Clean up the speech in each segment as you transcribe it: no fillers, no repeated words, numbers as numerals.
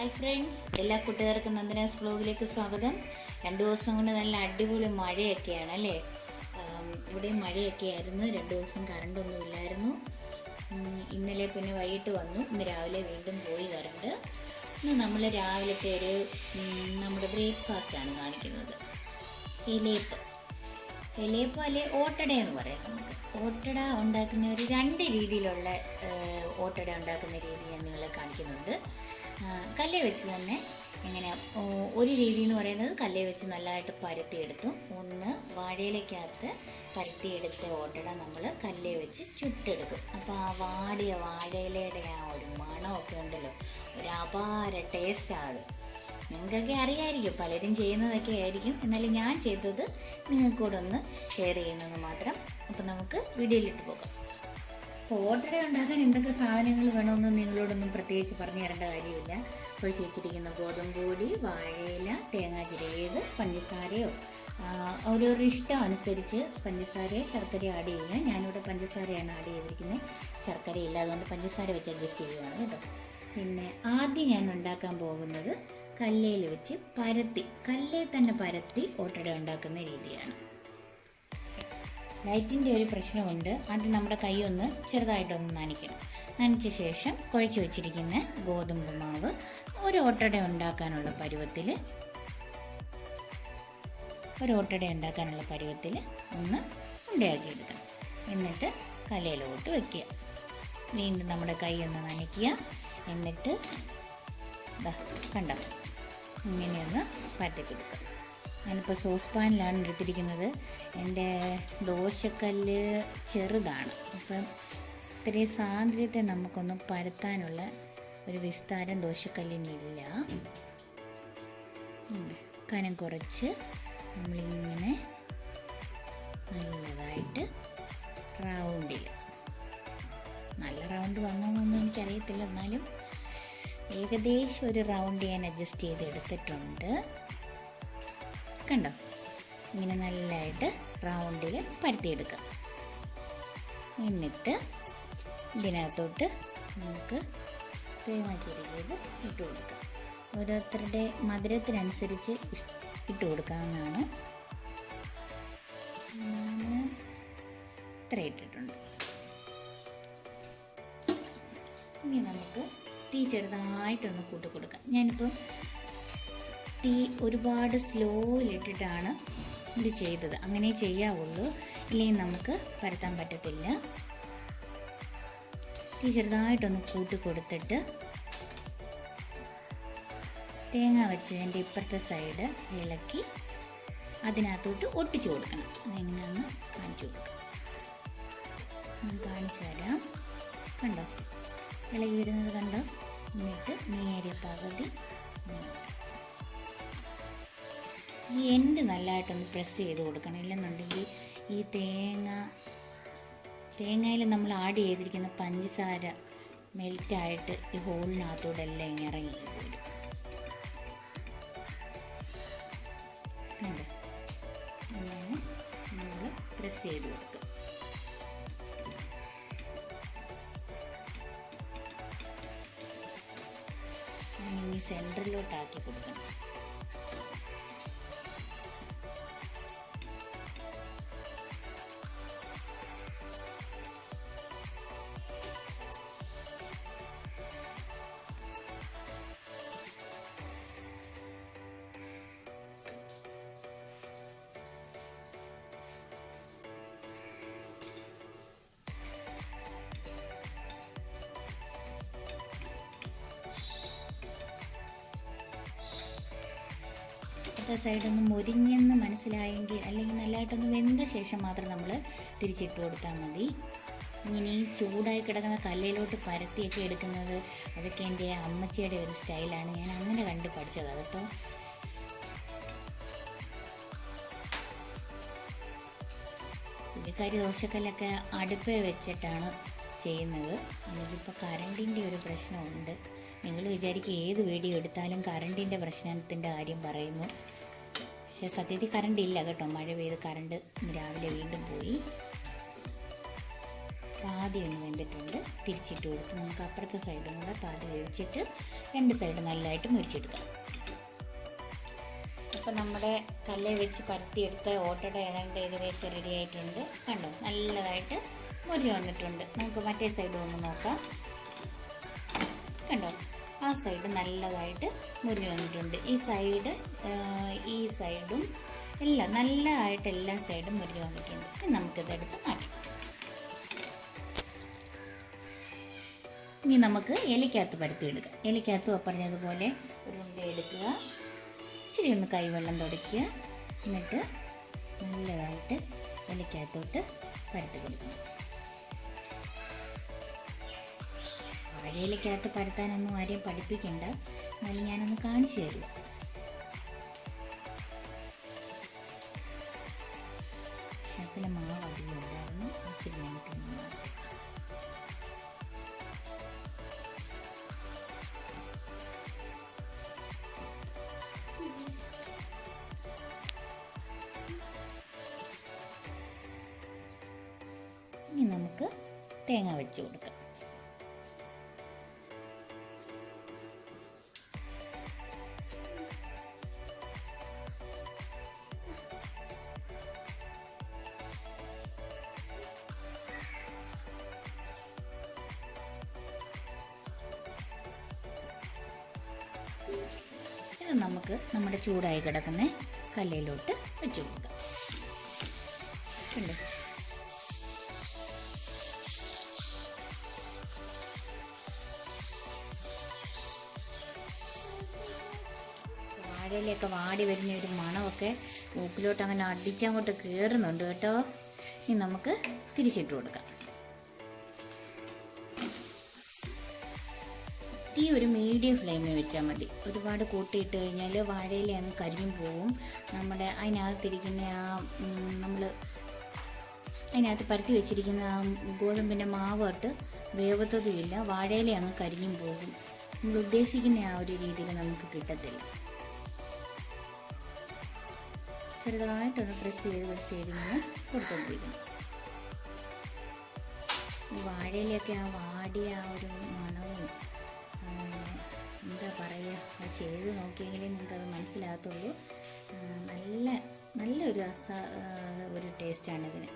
Hi friends, എല്ലാ കൂട്ടുകാർക്കും നന്ദനാസ് വ്ലോഗിലേക്ക് സ്വാഗതം. 2 ദിവസം കൊണ്ട് നല്ല അടിപൊളി മഴയൊക്കെയാണ് അല്ലേ. ഇവിടെയും മഴയൊക്കെയായിരുന്നു. 2 ദിവസം കറണ്ടൊന്നും ഇല്ലായിരുന്നു. ഇന്നലെ പിന്നെ വൈകിട്ട് വന്നു, ഇന്ന് രാവിലെ വീണ്ടും പോയി കറണ്ട്. ഇന്ന് നമ്മൾ രാവിലത്തെ നമ്മുടെ ബ്രേക്ക്ഫാസ്റ്റാണ് കാണിക്കുന്നത്. ഇലയപ്പം അല്ലെ ഓട്ടട എന്ന് പറയാം. നമുക്ക് ഓട്ടട ഉണ്ടാക്കുന്ന ഒരു 2 രീതിയിലുള്ള ഓട്ടട ഉണ്ടാക്കുന്ന രീതി ഞാൻ നിങ്ങളെ കാണിക്കുന്നുണ്ട്. കല്ല് വെച്ച് തന്നെ എങ്ങനെ ഒരു രീതി എന്ന് പറയുന്നത് കല്ല് വെച്ച് നല്ലതായിട്ട് പരത്തിയെടുത്തു. ഒന്ന് വാഴയിലേക്കകത്ത് പരത്തിയെടുത്ത ഓട്ടട നമ്മൾ കല്ല് വെച്ച് ചുട്ടെടുക്കും. അപ്പോൾ ആ വാടിയ വാഴയിലയുടെ ആ ഒരു മണമൊക്കെ ഉണ്ടല്ലോ, ഒരു അപാര ടേസ്റ്റാണ്. നിങ്ങൾക്കൊക്കെ അറിയാമായിരിക്കും, പലരും ചെയ്യുന്നതൊക്കെ ആയിരിക്കും. എന്നാലും ഞാൻ ചെയ്തത് നിങ്ങൾക്കൂടെ ഒന്ന് ഷെയർ ചെയ്യുന്നത് മാത്രം. അപ്പം നമുക്ക് വീഡിയോയിലിട്ട് പോകാം. ഓട്ടട ഉണ്ടാക്കാൻ എന്തൊക്കെ സാധനങ്ങൾ വേണമെന്ന് നിങ്ങളോടൊന്നും പ്രത്യേകിച്ച് പറഞ്ഞു തരേണ്ട കാര്യമില്ല. കുഴച്ച് വെച്ചിരിക്കുന്ന ഗോതമ്പ് പൊടി, വാഴയില, തേങ്ങ ചിരകിയത്, പഞ്ചസാരയോ ഓരോരോ ഇഷ്ടം അനുസരിച്ച് പഞ്ചസാരയോ ശർക്കരയോ ആഡ് ചെയ്യുക. ഞാനിവിടെ പഞ്ചസാരയാണ് ആഡ് ചെയ്തിരിക്കുന്നത്, ശർക്കരയില്ല, അതുകൊണ്ട് പഞ്ചസാര വെച്ച് അഡ്ജസ്റ്റ് ചെയ്യുകയാണ് കേട്ടോ. പിന്നെ ആദ്യം ഞാൻ ഉണ്ടാക്കാൻ പോകുന്നത് കല്ലിൽ വെച്ച് കല്ലിൽ തന്നെ പരത്തി ഓട്ടട ഉണ്ടാക്കുന്ന രീതിയാണ്. ലൈറ്റിൻ്റെ ഒരു പ്രശ്നമുണ്ട്. അത് നമ്മുടെ കൈ ഒന്ന് ചെറുതായിട്ടൊന്ന് നനച്ച ശേഷം കുഴച്ച് വെച്ചിരിക്കുന്ന ഗോതമ്പ് മാവ് ഒരു ഓട്ടട ഉണ്ടാക്കാനുള്ള പരുവത്തിൽ ഒന്ന് ഉണ്ടയാക്കിയെടുക്കണം. എന്നിട്ട് കലയിലോട്ട് വയ്ക്കുക. വീണ്ടും നമ്മുടെ കൈ ഒന്ന് നനയ്ക്കുക. എന്നിട്ട് കണ്ടോ, ഇങ്ങനെയൊന്ന് പരത്തിക്കൊടുക്കുക. ഞാനിപ്പോൾ സോസ് പാനിലാണ് എടുത്തിരിക്കുന്നത്. എൻ്റെ ദോശക്കല്ല് ചെറുതാണ്, അപ്പം ഇത്രയും സാന്ദ്രത്തെ നമുക്കൊന്നും പരത്താനുള്ള ഒരു വിസ്താരം ദോശക്കല്ലിനില്ല. കനം കുറച്ച് നമ്മളിങ്ങനെ നല്ലതായിട്ട് നല്ല റൗണ്ട് വന്നോന്നൊന്നും എനിക്കറിയത്തില്ല, എന്നാലും ഏകദേശം ഒരു റൗണ്ട് ഞാൻ അഡ്ജസ്റ്റ് ചെയ്ത് എടുത്തിട്ടുണ്ട്. കണ്ടോ, ഇങ്ങനെ നല്ലതായിട്ട് റൗണ്ടിൽ പരത്തിയെടുക്കുക. എന്നിട്ട് ഇതിനകത്തോട്ട് നമുക്ക് തേങ്ങ ചിരകിയത് ഇട്ട് കൊടുക്കാം. ഓരോരുത്തരുടെ മധുരത്തിനനുസരിച്ച് ഇട്ട് കൊടുക്കാവുന്നതാണ്. ഇത്ര ഇട്ടിട്ടുണ്ട്. ഇനി നമുക്ക് തീ ചെറുതായിട്ടൊന്ന് കൂട്ടി കൊടുക്കാം. ഞാനിപ്പം തീ ഒരുപാട് സ്ലോയിലിട്ടിട്ടാണ് ഇത് ചെയ്തത്. അങ്ങനെ ചെയ്യാവുള്ളൂ, ഇല്ലെങ്കിൽ നമുക്ക് പരത്താൻ പറ്റത്തില്ല. തീ ചെറുതായിട്ടൊന്ന് കൂട്ടി കൊടുത്തിട്ട് തേങ്ങ വെച്ചതിൻ്റെ ഇപ്പുറത്തെ സൈഡ് ഇളക്കി അതിനകത്തോട്ട് ഒട്ടിച്ചു കൊടുക്കണം. അതെങ്ങനെയാണെന്ന് കാണിച്ചു കൊടുക്കാം. കാണിച്ചു തരാം. കണ്ടോ, ഇളകി വരുന്നത് കണ്ടോ. എന്നിട്ട് നേരിയ പകുതി ഈ എൻഡ് നല്ലതായിട്ടൊന്ന് പ്രസ് ചെയ്ത് കൊടുക്കണം. ഇല്ലെന്നുണ്ടെങ്കിൽ ഈ തേങ്ങയിൽ നമ്മൾ ആഡ് ചെയ്തിരിക്കുന്ന പഞ്ചസാര മെൽറ്റായിട്ട് ഈ ഹോളിനകത്തൂടെ എല്ലാം ഇറങ്ങി വരും. അങ്ങനെ നമ്മൾ പ്രസ് ചെയ്ത് കൊടുക്കുക. ഇനി സെൻറ്ററിലോട്ടാക്കി കൊടുക്കണം. സൈഡൊന്ന് മുരിഞ്ഞെന്ന് മനസ്സിലായെങ്കിൽ, അല്ലെങ്കിൽ നല്ലതായിട്ടൊന്ന് വെന്ത ശേഷം മാത്രം നമ്മൾ തിരിച്ചിട്ട് കൊടുത്താൽ മതി. ഇങ്ങനെ ഈ ചൂടായി കിടക്കുന്ന കല്ലിലോട്ട് പരത്തിയൊക്കെ എടുക്കുന്നത് അതൊക്കെ എൻ്റെ അമ്മച്ചിയുടെ ഒരു സ്റ്റൈലാണ്. ഞാൻ അങ്ങനെ കണ്ട് പഠിച്ചതാണ് കേട്ടോ. പുള്ളിക്കാരി ദോശക്കല്ലൊക്കെ അടുപ്പേ വെച്ചിട്ടാണ് ചെയ്യുന്നത്. എനിക്കിപ്പോൾ കറണ്ടിൻ്റെ ഒരു പ്രശ്നമുണ്ട്. നിങ്ങൾ വിചാരിക്കും ഏത് വീഡിയോ എടുത്താലും കറണ്ടിൻ്റെ പ്രശ്നത്തിൻ്റെ കാര്യം പറയുന്നു. പക്ഷേ സത്യത്തിൽ കറണ്ട് ഇല്ല കേട്ടോ. മഴ പെയ്ത് കറണ്ട് ഇന്ന് രാവിലെ വീണ്ടും പോയി. പാതി ഒന്ന് വെന്തിട്ടുണ്ട്. തിരിച്ചിട്ട് കൊടുത്ത് നമുക്ക് അപ്പുറത്തെ സൈഡും കൂടെ പാതി വേവിച്ചിട്ട് 2 സൈഡ് നല്ലതായിട്ട് മുരിച്ചെടുക്കാം. അപ്പോൾ നമ്മുടെ കല്ലിൽ വെച്ച് പരത്തിയെടുത്ത ഓട്ടട ഏകദേശം റെഡി ആയിട്ടുണ്ട്. കണ്ടോ, നല്ലതായിട്ട് മുരിഞ്ഞ് വന്നിട്ടുണ്ട്. നമുക്ക് മറ്റേ സൈഡും ഒന്ന് നോക്കാം. കണ്ടോ, ആ സൈഡ് നല്ലതായിട്ട് മുരിഞ്ഞ് വന്നിട്ടുണ്ട്. ഈ സൈഡും എല്ലാം നല്ലതായിട്ട് എല്ലാ സൈഡും മുരിഞ്ഞ് വന്നിട്ടുണ്ട്. നമുക്കിതെടുത്ത് മാറ്റാം. ഇനി നമുക്ക് ഇലയ്ക്കകത്ത് പരത്തിയെടുക്കാം. ഇലയ്ക്കകത്ത് പറഞ്ഞതുപോലെ ഒരു ഉണ്ട എടുക്കുക, ഇച്ചിരി ഒന്ന് കൈവെള്ളം തുടയ്ക്കുക, എന്നിട്ട് നല്ലതായിട്ട് ഇലയ്ക്കകത്തോട്ട് പരത്തി കൊടുക്കണം. വാഴയിലക്കകത്ത് പരത്താനൊന്നും ആരെയും പഠിപ്പിക്കണ്ട, എന്നാലും ഞാനൊന്ന് കാണിച്ചു തരിക. ശകല മാവ് അധികം ഉണ്ടായിരുന്നു, ഇച്ചിരി നമുക്കൊന്ന് മാറ്റാം. ഇനി നമുക്ക് തേങ്ങ വെച്ച് കൊടുക്കാം. ഇത് നമുക്ക് നമ്മുടെ ചൂടായി കിടക്കുന്ന കല്ലിലോട്ട് വെച്ച് കൊടുക്കാം. കണ്ടോ, വാഴയിലൊക്കെ വാടി വരുന്ന ഒരു മണമൊക്കെ മൂക്കിലോട്ട് അങ്ങനെ അടിച്ചങ്ങോട്ട് കയറുന്നുണ്ട് കേട്ടോ. ഇനി നമുക്ക് തിരിച്ചിട്ട് കൊടുക്കാം. തീ ഒരു മീഡിയം ഫ്ലെയിമിൽ വെച്ചാൽ മതി. ഒരുപാട് കൂട്ടിയിട്ട് കഴിഞ്ഞാൽ വാഴയില അങ്ങ് കരിഞ്ഞു പോകും. നമ്മുടെ അതിനകത്തിരിക്കുന്ന നമ്മൾ അതിനകത്ത് പരത്തി വെച്ചിരിക്കുന്ന ഗോതമ്പിൻ്റെ മാവായിട്ട് വേവത്തതുമില്ല, വാഴയില അങ്ങ് കരിഞ്ഞും പോകും. നമ്മൾ ഉദ്ദേശിക്കുന്ന ആ ഒരു രീതിയിൽ നമുക്ക് കിട്ടത്തില്ല. ചെറുതായിട്ടൊന്ന് പ്രസ് ചെയ്ത് ഇങ്ങനെ കൊടുത്തുകൊണ്ടിരിക്കണം. ഈ വാഴയിലൊക്കെ ആ വാടിയ ആ ഒരു മണവും എന്താ പറയുക, അത് ചെയ്ത് നോക്കിയെങ്കിലേ നിങ്ങൾക്കത് മനസ്സിലാകത്തുള്ളൂ. നല്ലൊരു ഒരു ടേസ്റ്റാണിതിന്.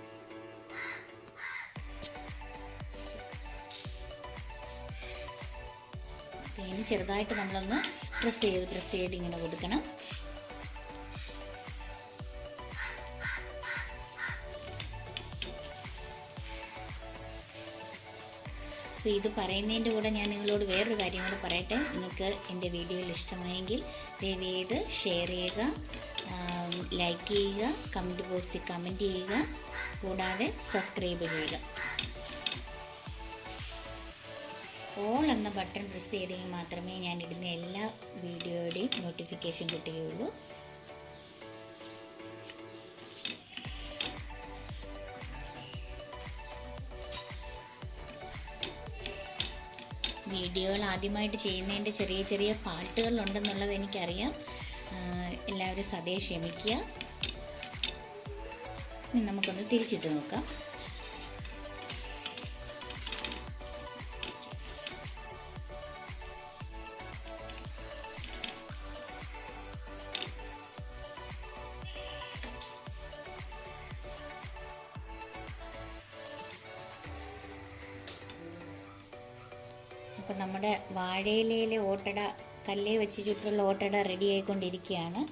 ഇനി ചെറുതായിട്ട് നമ്മളൊന്ന് പ്രസ് ചെയ്ത് ഇങ്ങനെ കൊടുക്കണം. അപ്പോൾ ഇത് പറയുന്നതിൻ്റെ കൂടെ ഞാൻ നിങ്ങളോട് വേറൊരു കാര്യം കൂടെ പറയട്ടെ. നിങ്ങൾക്ക് എൻ്റെ വീഡിയോയിൽ ഇഷ്ടമായെങ്കിൽ ദയവേത് ഷെയർ ചെയ്യുക, ലൈക്ക് ചെയ്യുക, കമൻറ്റ് ബോക്സിൽ കമൻറ്റ് ചെയ്യുക, കൂടാതെ സബ്സ്ക്രൈബ് ചെയ്യുക. ഓൾ എന്ന ബട്ടൺ പ്രസ് ചെയ്തെങ്കിൽ മാത്രമേ ഞാൻ ഇടുന്ന എല്ലാ വീഡിയോയുടെയും നോട്ടിഫിക്കേഷൻ കിട്ടുകയുള്ളൂ. വീഡിയോകൾ ആദ്യമായിട്ട് ചെയ്യുന്നതിൻ്റെ ചെറിയ ചെറിയ പാട്ടുകളുണ്ടെന്നുള്ളത് എനിക്കറിയാം. എല്ലാവരും സദയം ക്ഷമിക്കുക. ഇനി നമുക്കൊന്ന് തിരിച്ചിട്ട് നോക്കാം. അപ്പം നമ്മുടെ വാഴയിലയിലെ ഓട്ടട, കല്ലേ വെച്ച് ചുറ്റുള്ള ഓട്ടട റെഡി ആയിക്കൊണ്ടിരിക്കുകയാണ്.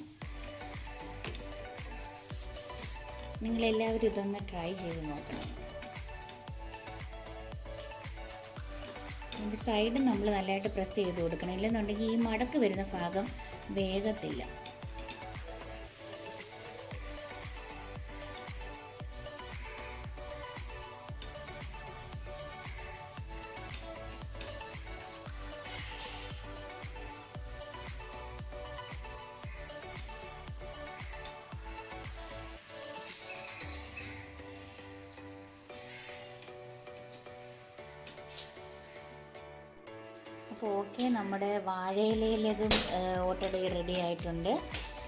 നിങ്ങളെല്ലാവരും ഇതൊന്ന് ട്രൈ ചെയ്ത് നോക്കണം. ഇതിൻ്റെ സൈഡ് നമ്മൾ നല്ലതായിട്ട് പ്രസ് ചെയ്ത് കൊടുക്കണം, ഇല്ലെന്നുണ്ടെങ്കിൽ ഈ മടക്ക് വരുന്ന ഭാഗം വേഗത്തില്ല. അപ്പോൾ ഓക്കെ, നമ്മുടെ വാഴയിലയിലേതും ഓട്ടട റെഡി ആയിട്ടുണ്ട്.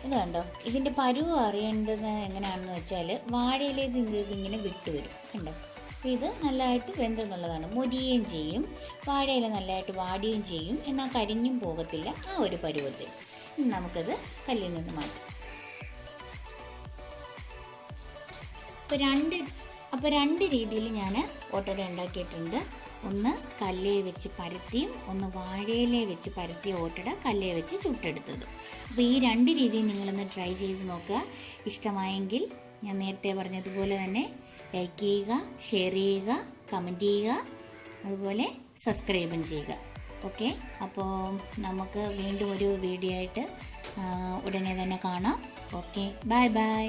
ഇത് കണ്ടോ, ഇതിൻ്റെ പരുവം അറിയേണ്ടത് എങ്ങനെയാണെന്ന് വെച്ചാൽ വാഴയിലേത് ഇതിങ്ങനെ വിട്ടുവരും. കണ്ടോ, അപ്പോൾ ഇത് നല്ലതായിട്ട് വെന്തെന്നുള്ളതാണ്. മൊരിയുകയും ചെയ്യും, വാഴയില നല്ലതായിട്ട് വാടുകയും ചെയ്യും, എന്നാൽ കരിഞ്ഞും പോകത്തില്ല. ആ ഒരു പരുവത്തിൽ നമുക്കത് കല്ലിൽ നിന്ന് മാറ്റാം. അപ്പോൾ രണ്ട് രീതിയിൽ ഞാൻ ഓട്ടട ഉണ്ടാക്കിയിട്ടുണ്ട്. ഒന്ന് കല്ലിൽ വെച്ച് പരത്തിയും ഒന്ന് വാഴയില വെച്ച് പരത്തിയ ഓട്ടട കല്ലിൽ വെച്ച് ചുട്ടെടുത്തതും. അപ്പോൾ ഈ രണ്ട് രീതിയും നിങ്ങളൊന്ന് ട്രൈ ചെയ്ത് നോക്കുക. ഇഷ്ടമായെങ്കിൽ ഞാൻ നേരത്തെ പറഞ്ഞതുപോലെ തന്നെ ലൈക്ക് ചെയ്യുക, ഷെയർ ചെയ്യുക, കമൻറ്റ് ചെയ്യുക, അതുപോലെ സബ്സ്ക്രൈബും ചെയ്യുക. ഓക്കെ, അപ്പോൾ നമുക്ക് വീണ്ടും ഒരു വീഡിയോ ആയിട്ട് ഉടനെ തന്നെ കാണാം. Okay, bye bye.